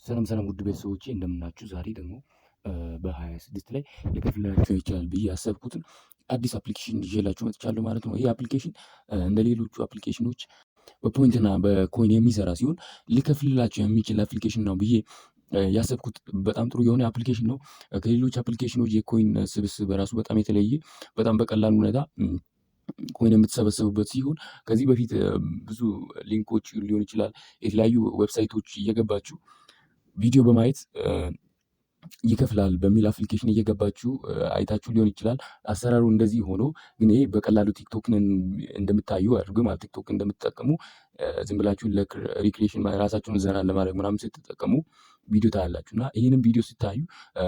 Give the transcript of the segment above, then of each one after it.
ሰላም ሰላም ውድ ቤተሰቦቼ እንደምናችሁ። ዛሬ ደግሞ በ26 ላይ ሊከፍላችሁ ይችላል ብዬ ያሰብኩትን አዲስ አፕሊኬሽን ይዤላችሁ መጥቻለሁ ማለት ነው። ይህ አፕሊኬሽን እንደ ሌሎቹ አፕሊኬሽኖች በፖይንት እና በኮይን የሚሰራ ሲሆን ሊከፍልላችሁ የሚችል አፕሊኬሽን ነው ብዬ ያሰብኩት በጣም ጥሩ የሆነ አፕሊኬሽን ነው። ከሌሎች አፕሊኬሽኖች የኮይን ስብስብ በራሱ በጣም የተለየ በጣም በቀላል ሁኔታ ኮይን የምትሰበሰቡበት ሲሆን ከዚህ በፊት ብዙ ሊንኮች ሊሆን ይችላል የተለያዩ ዌብሳይቶች እየገባችሁ ቪዲዮ በማየት ይከፍላል በሚል አፕሊኬሽን እየገባችሁ አይታችሁ ሊሆን ይችላል። አሰራሩ እንደዚህ ሆኖ ግን ይሄ በቀላሉ ቲክቶክን እንደምታዩ አድርጎ ማለት ቲክቶክ እንደምትጠቀሙ ዝም ብላችሁ ለሪክሬሽን ራሳችሁን ዘና ለማድረግ ምናምን ስትጠቀሙ ቪዲዮ ታያላችሁ እና ይህንን ቪዲዮ ስታዩ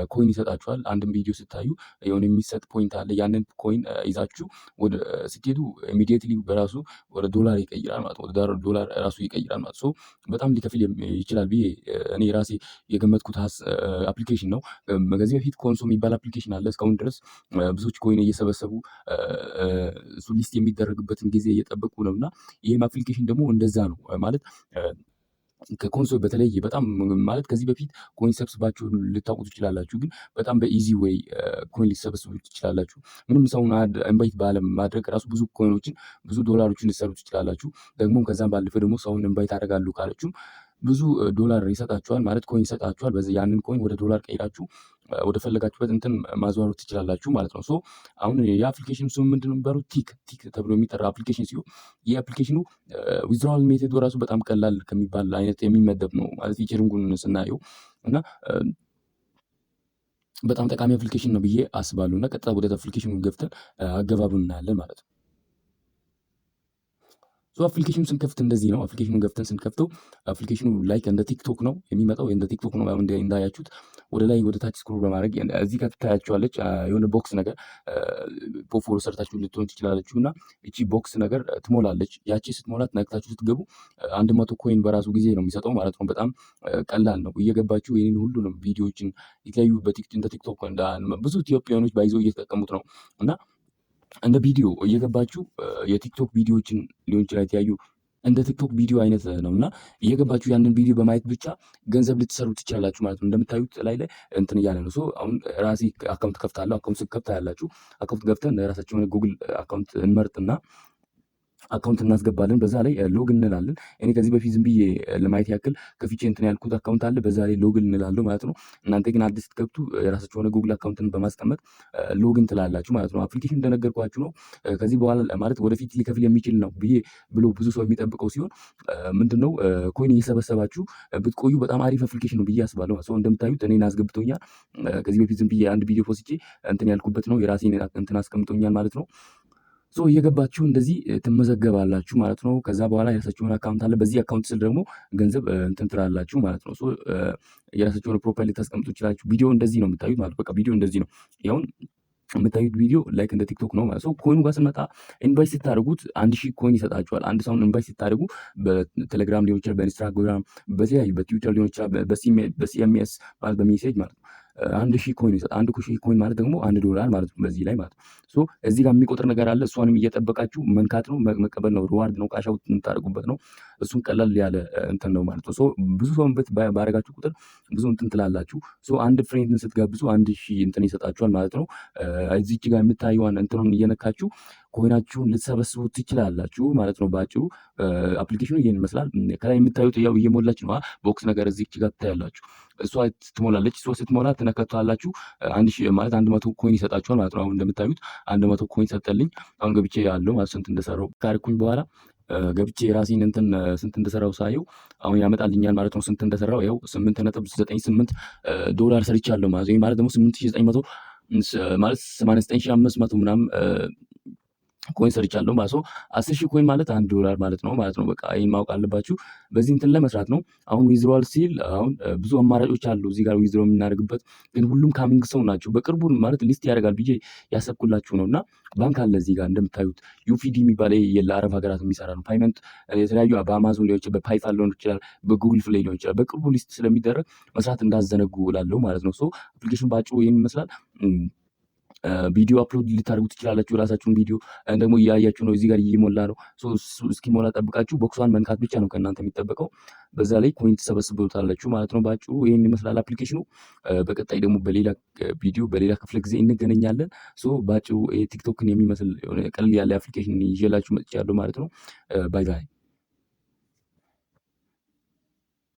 ኮይን ይሰጣችኋል። አንድም ቪዲዮ ስታዩ የሆነ የሚሰጥ ፖይንት አለ። ያንን ኮይን ይዛችሁ ወደ ስትሄዱ ኢሚዲየትሊ በራሱ ወደ ዶላር ይቀይራል ማለት ወደ ዶላር ራሱ ይቀይራል ማለት ሶ በጣም ሊከፍል ይችላል ብዬ እኔ ራሴ የገመትኩት አፕሊኬሽን ነው። ከዚህ በፊት ኮንሶ የሚባል አፕሊኬሽን አለ። እስካሁን ድረስ ብዙዎች ኮይን እየሰበሰቡ እሱ ሊስት የሚደረግበትን ጊዜ እየጠበቁ ነው እና ይህም አፕሊኬሽን ደግሞ እንደዛ ነው ማለት ከኮንሶ በተለይ በጣም ማለት ከዚህ በፊት ኮይን ሰብስባችሁ ልታውቁ ትችላላችሁ፣ ግን በጣም በኢዚ ዌይ ኮይን ሊሰበስቡ ትችላላችሁ። ምንም ሰውን ኢንቫይት ባለም ማድረግ ራሱ ብዙ ኮይኖችን ብዙ ዶላሮችን ሊሰሩ ትችላላችሁ። ደግሞ ከዛም ባለፈ ደግሞ ሰውን ኢንቫይት አደርጋለሁ ካለችም ብዙ ዶላር ይሰጣችኋል ማለት ኮይን ይሰጣችኋል። በዚህ ያንን ኮይን ወደ ዶላር ቀይራችሁ ወደ ፈለጋችሁበት እንትን ማዘዋወር ትችላላችሁ ማለት ነው። ሶ አሁን የአፕሊኬሽኑ ስም ምንድን ነው የሚባለው? ቲክ ተብሎ የሚጠራ አፕሊኬሽን ሲሆን ይህ አፕሊኬሽኑ ዊዝድራዋል ሜቶዱ ራሱ በጣም ቀላል ከሚባል አይነት የሚመደብ ነው ማለት ፊቸሪንጉን ስናየው እና በጣም ጠቃሚ አፕሊኬሽን ነው ብዬ አስባለሁ። እና ቀጥታ ወደ አፕሊኬሽኑ ገብተን አገባቡን እናያለን ማለት ነው። አፕሊኬሽኑ ስንከፍት እንደዚህ ነው። አፕሊኬሽኑን ገብተን ስንከፍተው አፕሊኬሽኑ ላይክ እንደ ቲክቶክ ነው የሚመጣው። እንደ ቲክቶክ ነው እንዳያችሁት ወደ ላይ ወደ ታች ስክሮል በማድረግ እዚህ ጋር ትታያችኋለች የሆነ ቦክስ ነገር ፖፎር ሰርታችሁ ልትሆን ትችላለችሁ እና እቺ ቦክስ ነገር ትሞላለች። ያቺ ስትሞላት ነክታችሁ ስትገቡ 100 ኮይን በራሱ ጊዜ ነው የሚሰጠው ማለት ነው። በጣም ቀላል ነው። እየገባችሁ ይህንን ሁሉንም ቪዲዮዎችን የተለያዩ እንደ ቲክቶክ ብዙ ኢትዮጵያውያኖች ባይዘው እየተጠቀሙት ነው እና እንደ ቪዲዮ እየገባችሁ የቲክቶክ ቪዲዮዎችን ሊሆን ይችላል የተለያዩ እንደ ቲክቶክ ቪዲዮ አይነት ነው እና እየገባችሁ ያንን ቪዲዮ በማየት ብቻ ገንዘብ ልትሰሩ ትችላላችሁ ማለት ነው። እንደምታዩት ላይ እንትን እያለ ነው። አሁን ራሴ አካውንት ከፍታለሁ። አካውንት ስከፍታ ያላችሁ አካውንት ገብተን ራሳችን የሆነ ጉግል አካውንት እንመርጥና አካውንት እናስገባለን። በዛ ላይ ሎግን እንላለን። እኔ ከዚህ በፊት ዝም ብዬ ለማየት ያክል ከፍቼ እንትን ያልኩት አካውንት አለ። በዛ ላይ ሎግን እንላለሁ ማለት ነው። እናንተ ግን አዲስ ስትከፍቱ የራሳችሁ የሆነ ጉግል አካውንትን በማስቀመጥ ሎግን ትላላችሁ ማለት ነው። አፕሊኬሽን እንደነገርኳችሁ ነው። ከዚህ በኋላ ማለት ወደፊት ሊከፍል የሚችል ነው ብሎ ብዙ ሰው የሚጠብቀው ሲሆን ምንድነው ኮይን እየሰበሰባችሁ ብትቆዩ በጣም አሪፍ አፕሊኬሽን ነው ብዬ አስባለሁ። ሰው እንደምታዩት እኔን አስገብቶኛል። ከዚህ በፊት ዝም ብዬ አንድ ቪዲዮ ፖስቼ እንትን ያልኩበት ነው። የራሴን እንትን አስቀምጦኛል ማለት ነው። እየገባችሁ እንደዚህ ትመዘገባላችሁ ማለት ነው። ከዛ በኋላ የራሳችሁን አካውንት አለ። በዚህ አካውንት ስል ደግሞ ገንዘብ እንትን ትላላችሁ ማለት ነው። የራሳችሁን ፕሮፋይል ልታስቀምጡ ይችላችሁ። ቪዲዮ እንደዚህ ነው የምታዩት ማለት በቃ ቪዲዮ እንደዚህ ነው። ያውን የምታዩት ቪዲዮ ላይክ እንደ ቲክቶክ ነው ማለት ነው። ኮይኑ ጋር ስንመጣ ኢንቫይት ስታደርጉት 1000 ኮይን ይሰጣችኋል። አንድ ሰውን ኢንቫይት ስታደርጉ በቴሌግራም ሊሆን ይችላል፣ በኢንስታግራም፣ በተለያዩ በትዊተር ሊሆን ይችላል፣ በሲኤምኤስ ማለት በሜሴጅ ማለት ነው 1000 ኮይን ይሰጣል። 1000 ኮይን ማለት ደግሞ $1 ማለት ነው በዚህ ላይ ማለት ነው። እዚህ ጋር የሚቆጥር ነገር አለ። እሷንም እየጠበቃችሁ መንካት ነው፣ መቀበል ነው። ሪዋርድ ነው፣ ካሽ አውት የምታደርጉበት ነው። እሱን ቀላል ያለ እንትን ነው ማለት ነው። ብዙ ሰው ባረጋችሁ ቁጥር ብዙ እንትን ትላላችሁ። አንድ ፍሬንድን ስትጋብዙ 1000 እንትን ይሰጣችኋል ማለት ነው። እዚች ጋር የምታዩዋን እንትኑን እየነካችሁ ኮይናችሁን ልትሰበስቡ ትችላላችሁ ማለት ነው። በአጭሩ አፕሊኬሽኑ ይሄን ይመስላል። ከላይ የምታዩት ያው እየሞላች ነው። ቦክስ ነገር እዚች ጋር ታያላችሁ። እሷ ትሞላለች። እሷ ስትሞላ ትነካቷላችሁ። 1000 ማለት 100 ኮይን ይሰጣችኋል ማለት ነው። አሁን እንደምታዩት 100 ኮይን ሰጠልኝ። አሁን ገብቼ ያለው ማለት ስንት እንደሰራው ካርኩኝ በኋላ ገብቼ ራሴን እንትን ስንት እንደሰራው ሳየው አሁን ያመጣልኛል ማለት ነው። ስንት እንደሰራው ያው $8.98 ሰርቻለሁ ማለት ነው። ማለት ደግሞ 8900 ማለት 89500 ምናምን ኮይን ሰርቻለሁ ማለት ነው። 10,000 ኮይን ማለት $1 ማለት ነው በቃ ይሄን ማወቅ አለባችሁ። በዚህ እንትን ለመስራት ነው። አሁን ዊዝድሮዋል ሲል አሁን ብዙ አማራጮች አሉ እዚህ ጋር ዊዝድሮ የምናደርግበት፣ ግን ሁሉም ካሚንግ ሰው ናቸው። በቅርቡ ማለት ሊስት ያደርጋል ብዬ ያሰብኩላችሁ ነው እና ባንክ አለ እዚህ ጋር እንደምታዩት ዩፊዲ የሚባል ለአረብ ሀገራት የሚሰራ ነው። ፓይመንት የተለያዩ በአማዞን ሊሆን ይችላል፣ በፓይፓል ሊሆን ይችላል፣ በጉግል ፍሌይ ሊሆን ይችላል። በቅርቡ ሊስት ስለሚደረግ መስራት እንዳዘነጉ እላለሁ ማለት ነው። አፕሊኬሽን ባጭሩ ይሄን ይመስላል። ቪዲዮ አፕሎድ ልታደርጉ ትችላላችሁ። የራሳችሁን ቪዲዮ ደግሞ እያያችሁ ነው። እዚህ ጋር እየሞላ ነው። እሱ እስኪሞላ ጠብቃችሁ ቦክሷን መንካት ብቻ ነው ከእናንተ የሚጠበቀው። በዛ ላይ ኮይን ትሰበስቡታላችሁ ማለት ነው። በአጭሩ ይህን ይመስላል አፕሊኬሽኑ። በቀጣይ ደግሞ በሌላ ቪዲዮ በሌላ ክፍለ ጊዜ እንገናኛለን። በአጭሩ ቲክቶክን የሚመስል ቀለል ያለ አፕሊኬሽን ይዤላችሁ መጥቻለሁ ማለት ነው። ባይ ባይ።